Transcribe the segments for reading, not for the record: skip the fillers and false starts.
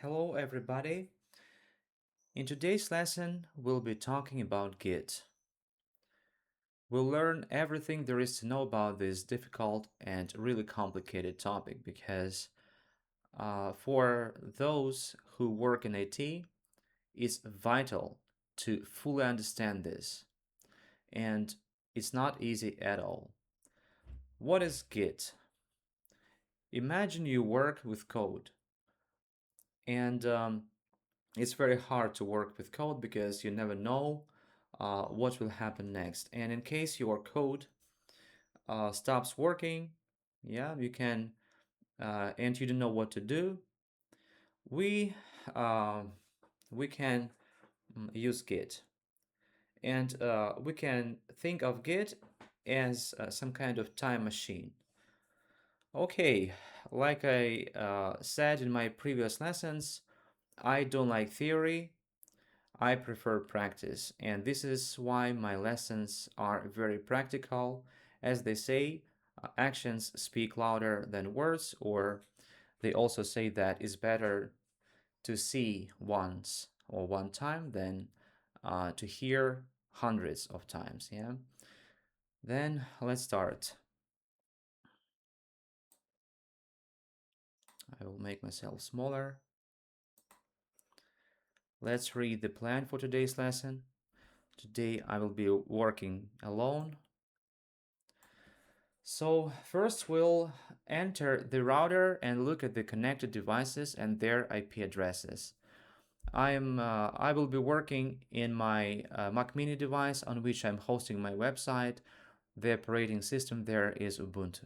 Hello everybody. In today's lesson, we'll be talking about Git. We'll learn everything there is to know about this difficult and really complicated topic because for those who work in IT, it's vital to fully understand this, and it's not easy at all. What is Git? Imagine you work with code, and it's very hard to work with code because you never know what will happen next. And in case your code stops working, yeah, you can, and you don't know what to do, we uh, we can use Git, and we can think of Git as some kind of time machine. Okay, like I said in my previous lessons, I don't like theory. I prefer practice, and this is why my lessons are very practical. As they say, actions speak louder than words, or they also say that it's better to see once or one time than to hear hundreds of times. Yeah. Then let's start. I will make myself smaller. Let's read the plan for today's lesson. Today I will be working alone. So first we'll enter the router and look at the connected devices and their IP addresses. I will be working in my Mac Mini device on which I'm hosting my website. The operating system there is Ubuntu.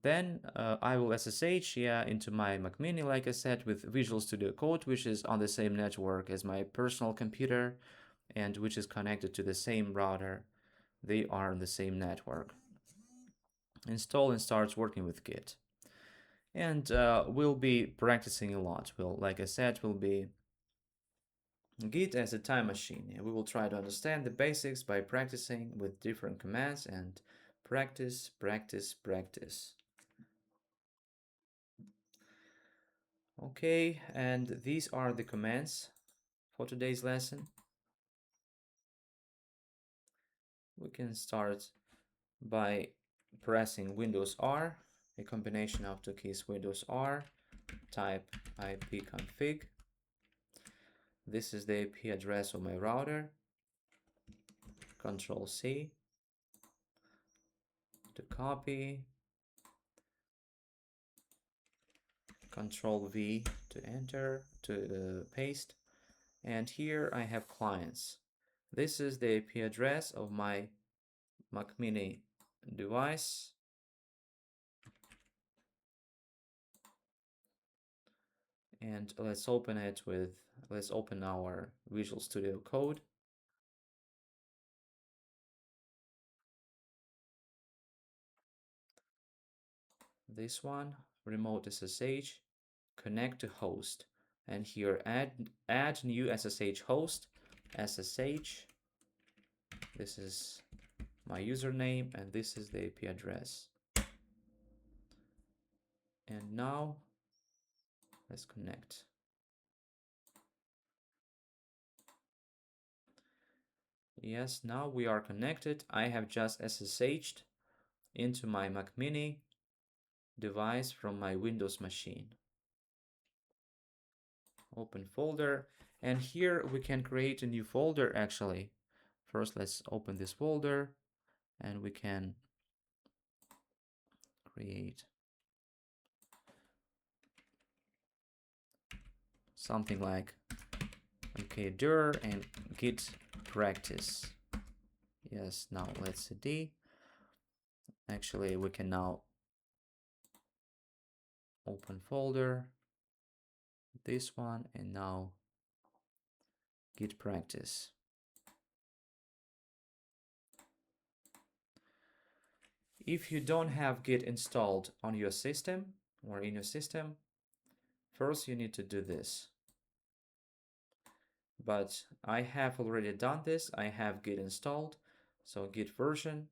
Then I will SSH into my Mac Mini, like I said, with Visual Studio Code, which is on the same network as my personal computer and which is connected to the same router. They are on the same network. Install and starts working with Git. And we'll be practicing a lot. Like I said, we'll be Git as a time machine. We will try to understand the basics by practicing with different commands and practice, practice, practice. Okay, and these are the commands for today's lesson. We can start by pressing Windows R, a combination of two keys Windows R, type ipconfig. This is the IP address of my router. Control C to copy, Control V to enter, to paste. And here I have clients. This is the IP address of my Mac Mini device. And let's open our Visual Studio Code. This one, remote SSH, connect to host. And here add new SSH host, SSH. This is my username and this is the IP address. And now let's connect. Yes, now we are connected. I have just SSH'd into my Mac Mini device from my Windows machine. Open folder, and here we can create a new folder actually. First, let's open this folder and we can create something like mkdir and git practice. Yes, now let's cd. Actually, we can now open folder, this one, and now git practice. If you don't have Git installed on your system or in your system, first you need to do this. But I have already done this. I have Git installed. So Git version.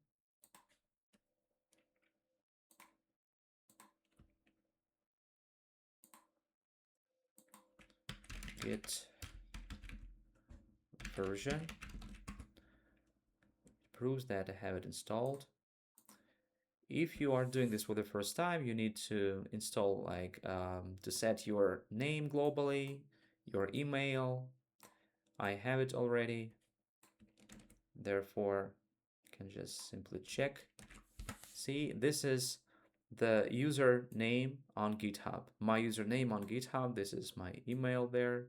git version proves that I have it installed. If you are doing this for the first time, you need to install to set your name globally, your email. I have it already. Therefore, you can just simply check. See, this is the username on GitHub. My username on GitHub. This is my email there.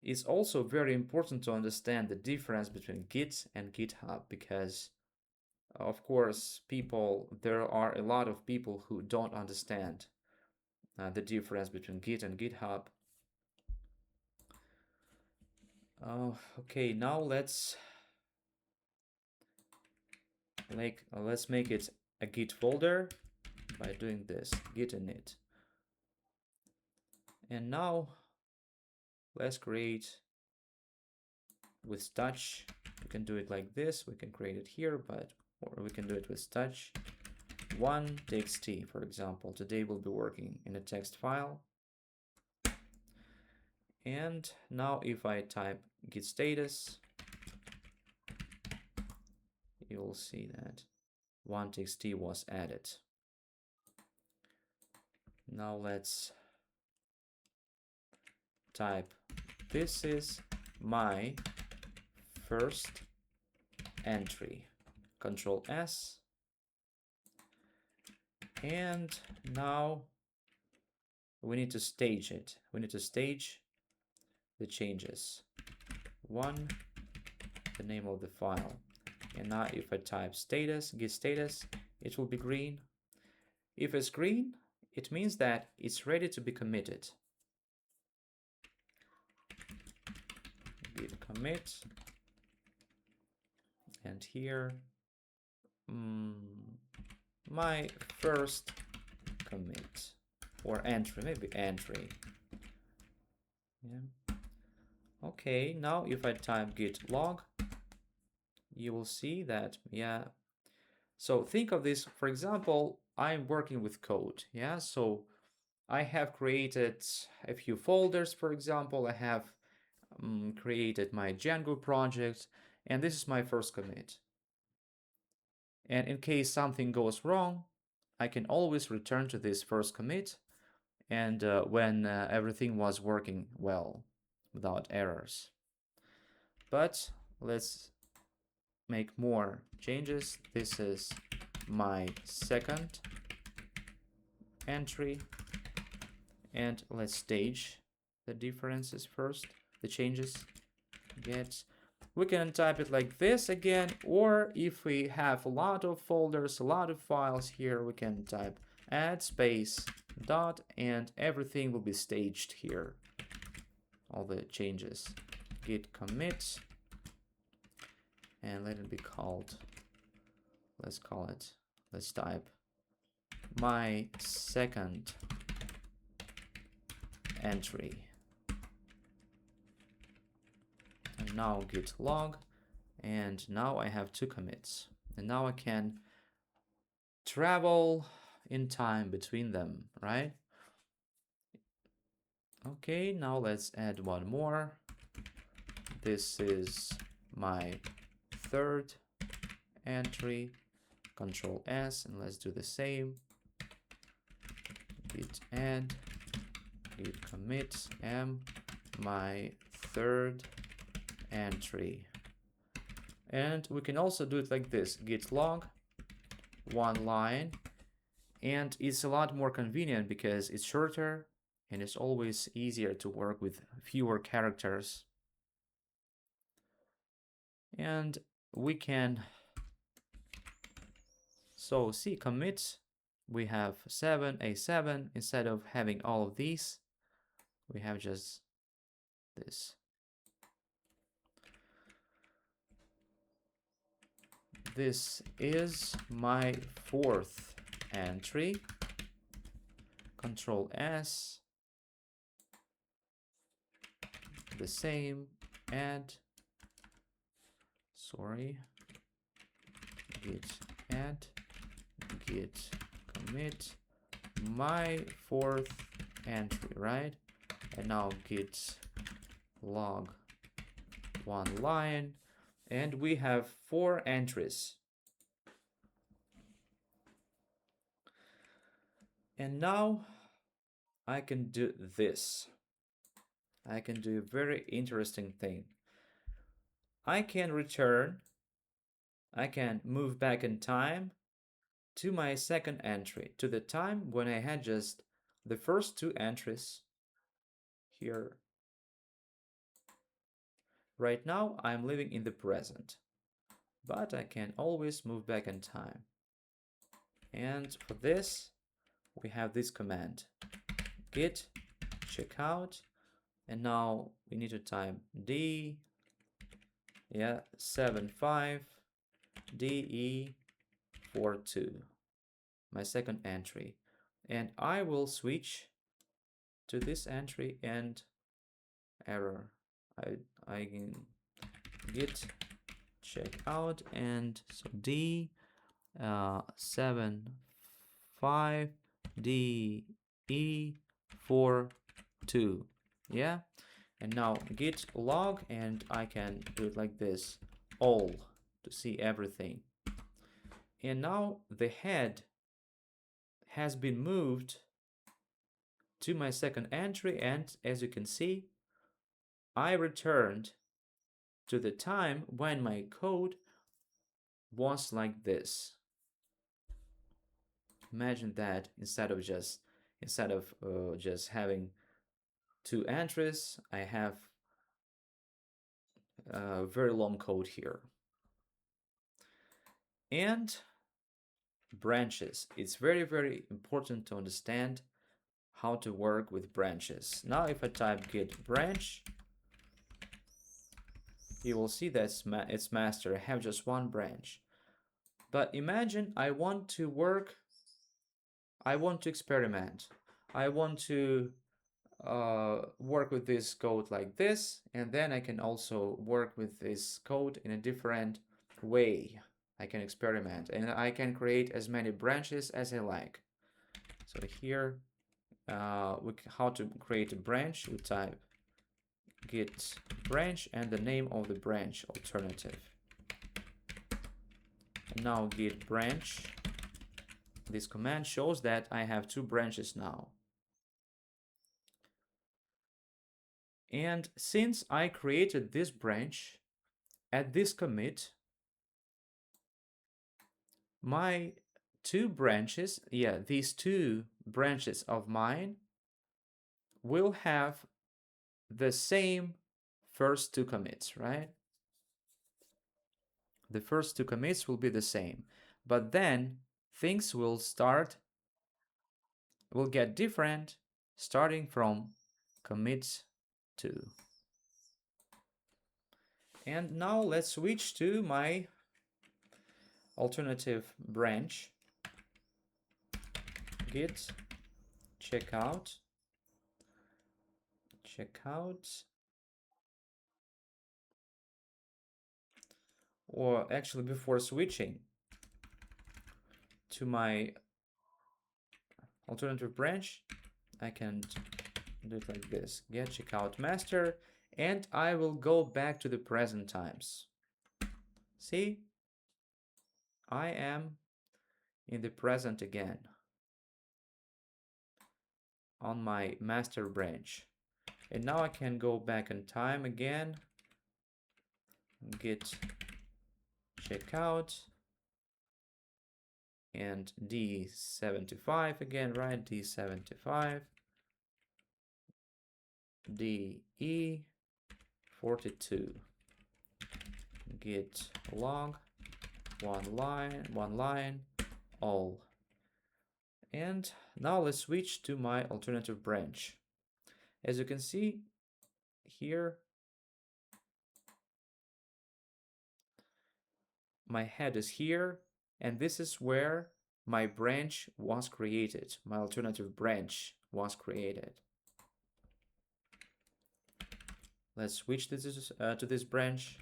It's also very important to understand the difference between Git and GitHub because, of course, there are a lot of people who don't understand the difference between Git and GitHub. Okay, now let's make it a Git folder by doing this, git init. And now let's create with touch. We can do it like this. We can create it here, or we can do it with touch. One txt, for example. Today we'll be working in a text file. And now if I type git status, you will see that one txt was added. Now let's type, this is my first entry. Control S. And now we need to stage it. We need to stage the changes. One, the name of the file. And now if I type status, git status, it will be green. If it's green, it means that it's ready to be committed. Git commit. And here, my first commit or entry, maybe entry. Yeah. Okay, now if I type git log, you will see that, yeah. So think of this, for example, I'm working with code, yeah. So I have created a few folders, for example, I have created my Django project, and this is my first commit. And in case something goes wrong, I can always return to this first commit and when everything was working well without errors. But let's make more changes. This is my second entry, and let's stage the differences first, the changes. We can type it like this again, or if we have a lot of folders, a lot of files here, we can type add space dot, and everything will be staged here. All the changes. Git commit, and let it be called, let's type my second entry. And now git log, and now I have two commits, and now I can travel in time between them, right? Okay, now let's add one more. This is my third entry. Control S, and let's do the same. Git add, git commit m, my third entry. And we can also do it like this, git log, one line, and it's a lot more convenient because it's shorter and it's always easier to work with fewer characters. And we can, so see commit, we have a7 instead of having all of these, we have just this. This is my fourth entry. Control S, the same, add, git add, git commit, my fourth entry, right? And now git log one line, and we have 4 entries. And now I can do this. I can do a very interesting thing. I can move back in time to my second entry, to the time when I had just the first 2 entries here. Right now, I'm living in the present, but I can always move back in time. And for this, we have this command, git checkout, and now we need to type D75 DE42, my second entry, and I will switch to this entry and error. I can git checkout, and so D75 DE42, yeah. And now git log, and I can do it like this, all, to see everything. And now the head has been moved to my second entry, and as you can see, I returned to the time when my code was like this. Imagine that instead of just having 2 entries, I have a very long code here. And branches. It's very, very important to understand how to work with branches. Now if I type git branch, you will see that it's master. I have just 1 branch. But imagine I want to experiment. I want to work with this code like this, and then I can also work with this code in a different way. I can experiment, and I can create as many branches as I like. So here, how to create a branch, we type git branch and the name of the branch, alternative. And now git branch. This command shows that I have 2 branches now. And since I created this branch at this commit, my 2 branches, these 2 branches of mine will have the same first 2 commits, right? The first 2 commits will be the same, but then things will get different starting from commit 2. And now let's switch to my alternative branch, git checkout, or actually before switching to my alternative branch, I can do it like this, get checkout master, and I will go back to the present times. See, I am in the present again on my master branch. And now I can go back in time again, git checkout, and D75 again, right? D75 DE42, git log one line all. And now let's switch to my alternative branch. As you can see here, my head is here, and this is where my branch was created. My alternative branch was created. Let's switch to this branch,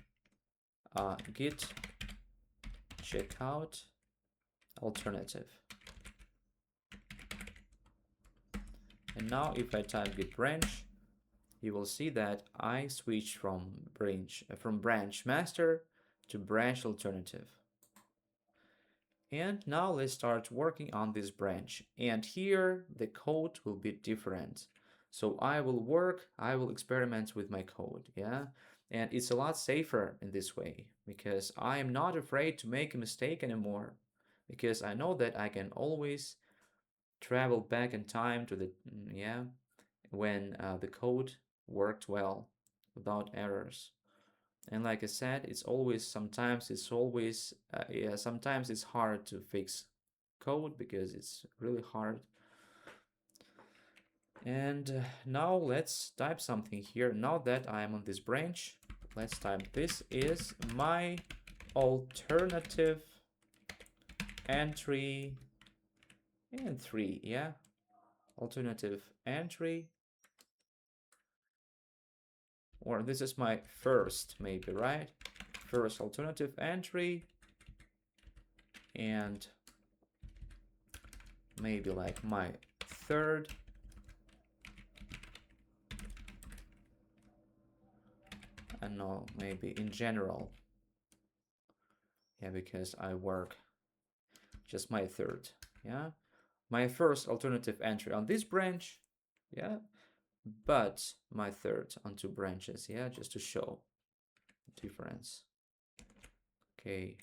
git checkout alternative. And now if I type git branch, you will see that I switch from branch master to branch alternative. And now let's start working on this branch. And here the code will be different. So I will experiment with my code, yeah? And it's a lot safer in this way because I am not afraid to make a mistake anymore because I know that I can always travel back in time to the, yeah, when the code worked well without errors. And like I said, sometimes it's hard to fix code because it's really hard. And now let's type something here. Now that I am on this branch, let's type this is my alternative entry and 3, yeah? Alternative entry. Or this is my first, maybe, right? First alternative entry. And maybe like my third. And no, maybe in general. Yeah, because I work just my third. Yeah, my first alternative entry on this branch. Yeah, but my third on 2 branches. Yeah, just to show the difference. Okay,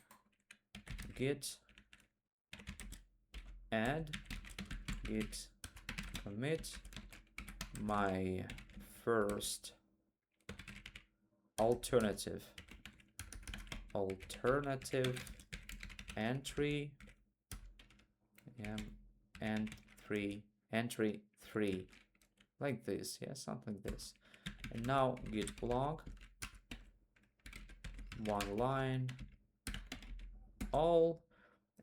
git add git commit my first alternative entry, yeah, and entry 3, like this, yeah, something like this. And now git log, 1 line, all.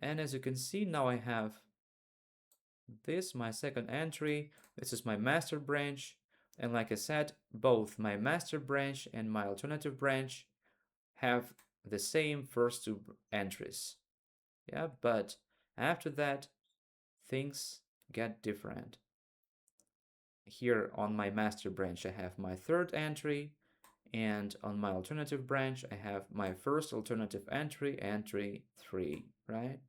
And as you can see, now I have this, my second entry. This is my master branch. And like I said, both my master branch and my alternative branch have the same first 2 entries. Yeah, but after that, things get different. Here on my master branch, I have my third entry, and on my alternative branch, I have my first alternative entry 3, right?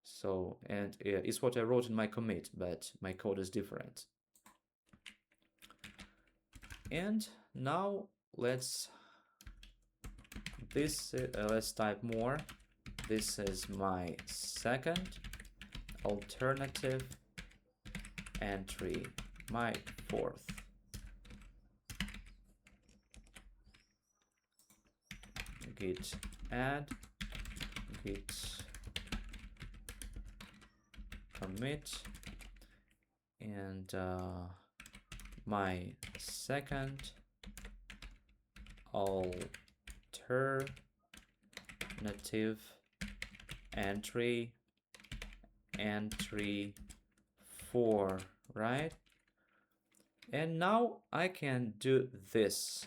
So, and it's what I wrote in my commit, but my code is different. And now let's type more. This is my second alternative entry, my fourth. Git add, git commit, and my second alternative entry 4, right? And now I can do this.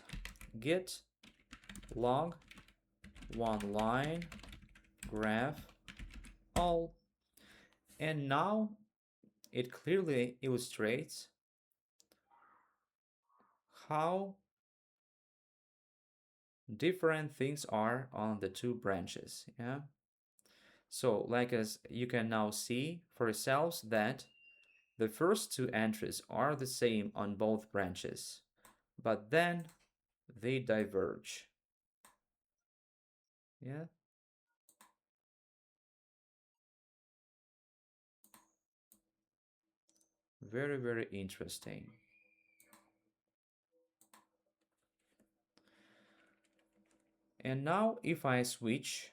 Git log, 1 line, graph all. And now it clearly illustrates how different things are on the 2 branches, yeah? So like as you can now see for yourselves that the first 2 entries are the same on both branches, but then they diverge. Yeah. Very, very interesting. And now if I switch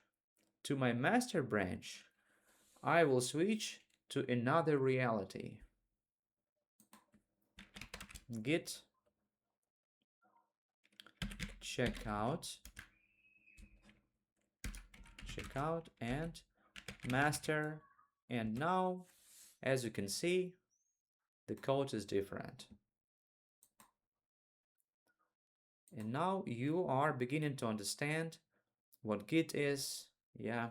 to my master branch, I will switch to another reality. Git checkout and master. And now, as you can see, the code is different. And now you are beginning to understand what Git is. Yeah,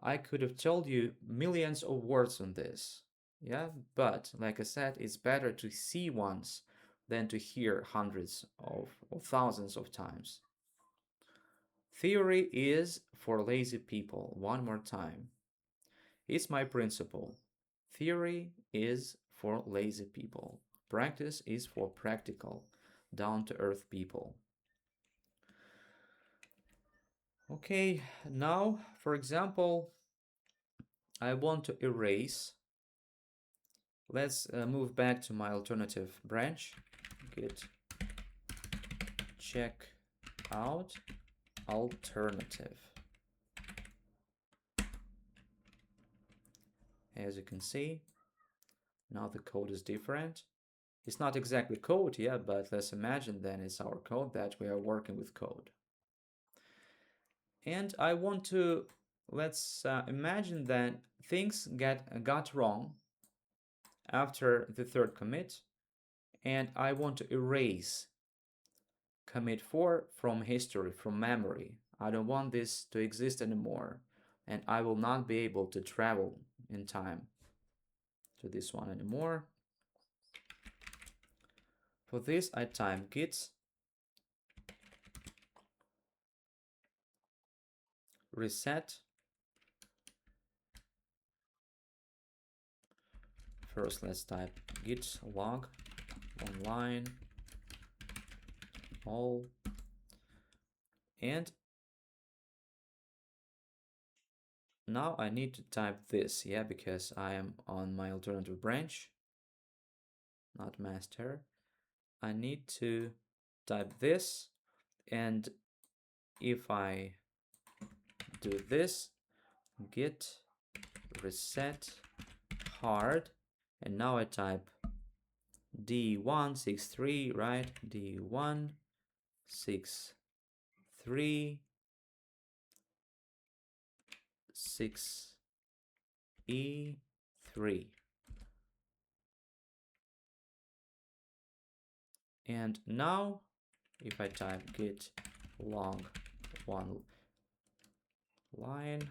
I could have told you millions of words on this. Yeah, but like I said, it's better to see once than to hear hundreds of or thousands of times. Theory is for lazy people. One more time. It's my principle. Theory is for lazy people. Practice is for practical, down to earth people. Okay, now, for example, I want to erase. Let's move back to my alternative branch. Git check out alternative. As you can see, now the code is different. It's not exactly code yet, but let's imagine then it's our code that we are working with code. And I want to, let's imagine that things got wrong after the third commit, and I want to erase commit 4 from history, from memory. I don't want this to exist anymore, and I will not be able to travel in time to this one anymore. For this, I type git reset. First, let's type git log, one line, all, and now I need to type this, yeah, because I am on my alternative branch, not master. I need to type this, and if I do this, git reset hard, and now I type D163, right? D163 6E3. And now if I type git log one line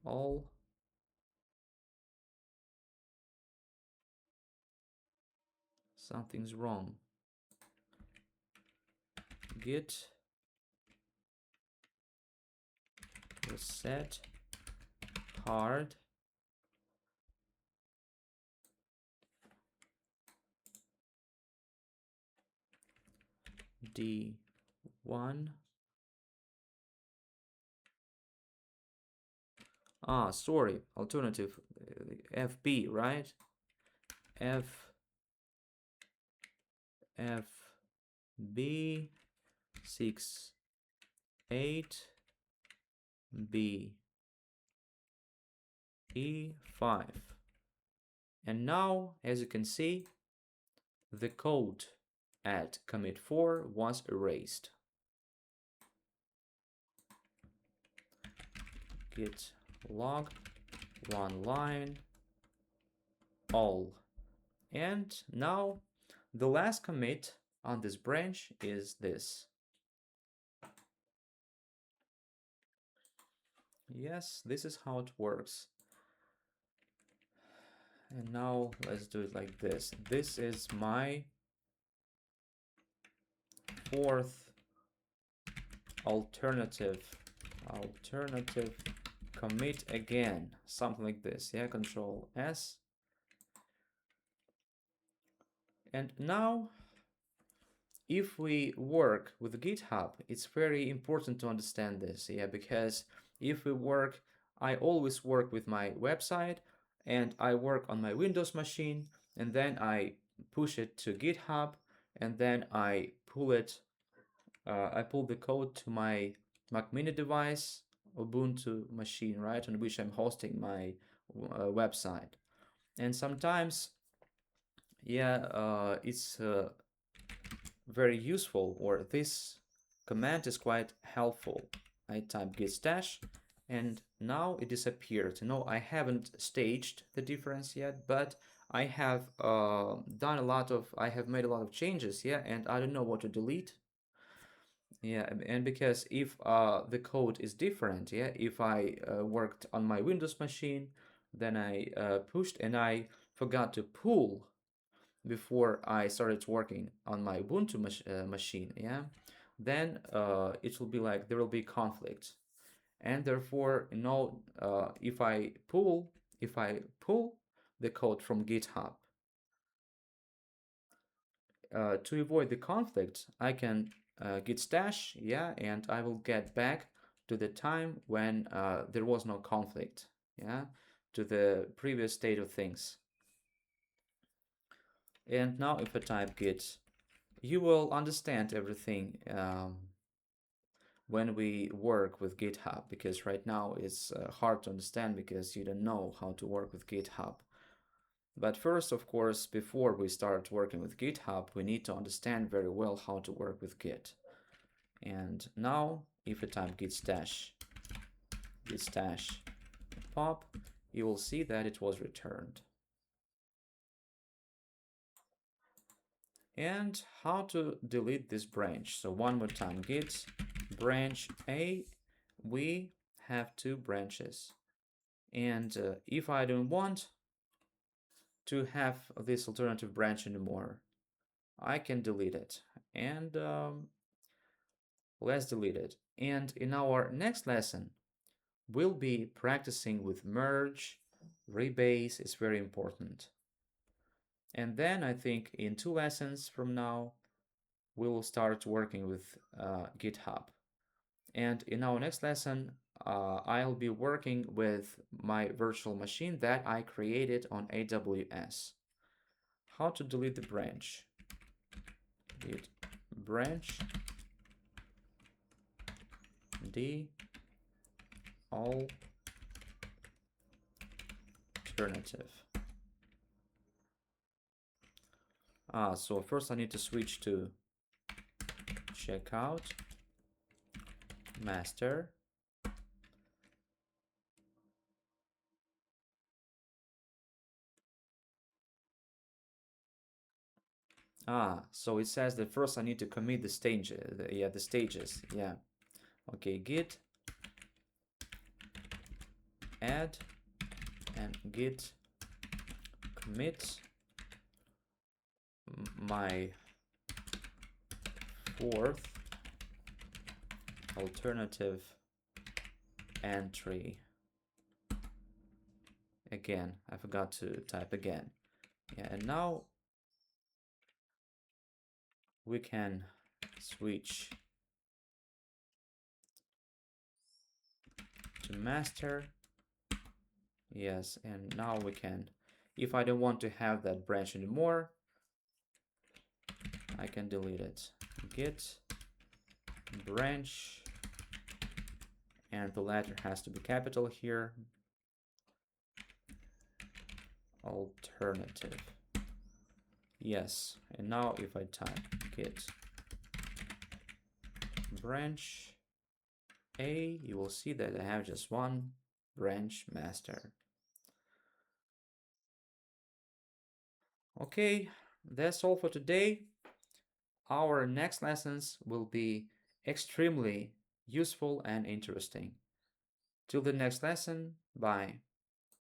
all, something's wrong. Git reset hard D1. Sorry, alternative FB, right? FB 6 8 B E5. And now, as you can see, the code at commit 4 was erased. Git log one line all. And now the last commit on this branch is this. Yes, this is how it works. And now let's do it like this. This is my fourth alternative commit again, something like this. Yeah, Control S. And now if we work with GitHub, it's very important to understand this, yeah, because if we work, I always work with my website and I work on my Windows machine, and then I push it to GitHub, and then I pull the code to my Mac Mini device, Ubuntu machine, right, on which I'm hosting my website. And sometimes, yeah, it's very useful, or this command is quite helpful. I type git stash and now it disappeared. No, I haven't staged the difference yet, but I have I have made a lot of changes, yeah, and I don't know what to delete. Yeah, and because if the code is different, yeah, if I worked on my Windows machine then I pushed and I forgot to pull before I started working on my Ubuntu machine, yeah, then it will be like there will be conflict, and therefore, if I pull the code from GitHub to avoid the conflict, I can git stash, yeah, and I will get back to the time when there was no conflict, yeah, to the previous state of things. And now if I type git, you will understand everything when we work with GitHub, because right now it's hard to understand because you don't know how to work with GitHub. But first, of course, before we start working with GitHub, we need to understand very well how to work with Git. And now, if I type git stash pop, you will see that it was returned. And how to delete this branch. So one more time, git branch A, we have 2 branches. And if I don't want to have this alternative branch anymore, I can delete it. And let's delete it. And in our next lesson, we'll be practicing with merge, rebase is very important. And then I think in 2 lessons from now, we will start working with GitHub. And in our next lesson, I'll be working with my virtual machine that I created on AWS. How to delete the branch. Git branch d alternative. So first I need to switch to checkout master. So it says that first I need to commit the stages. The stages. Yeah. Okay. Git add and git commit my 4th alternative entry. Again, I forgot to type again. Yeah, and now we can switch to master. Yes, and now we can, if I don't want to have that branch anymore, I can delete it. Git branch, and the letter has to be capital here. Alternative. Yes, and now if I type git branch A, you will see that I have just one branch master. Okay, that's all for today. Our next lessons will be extremely useful and interesting. Till the next lesson, bye.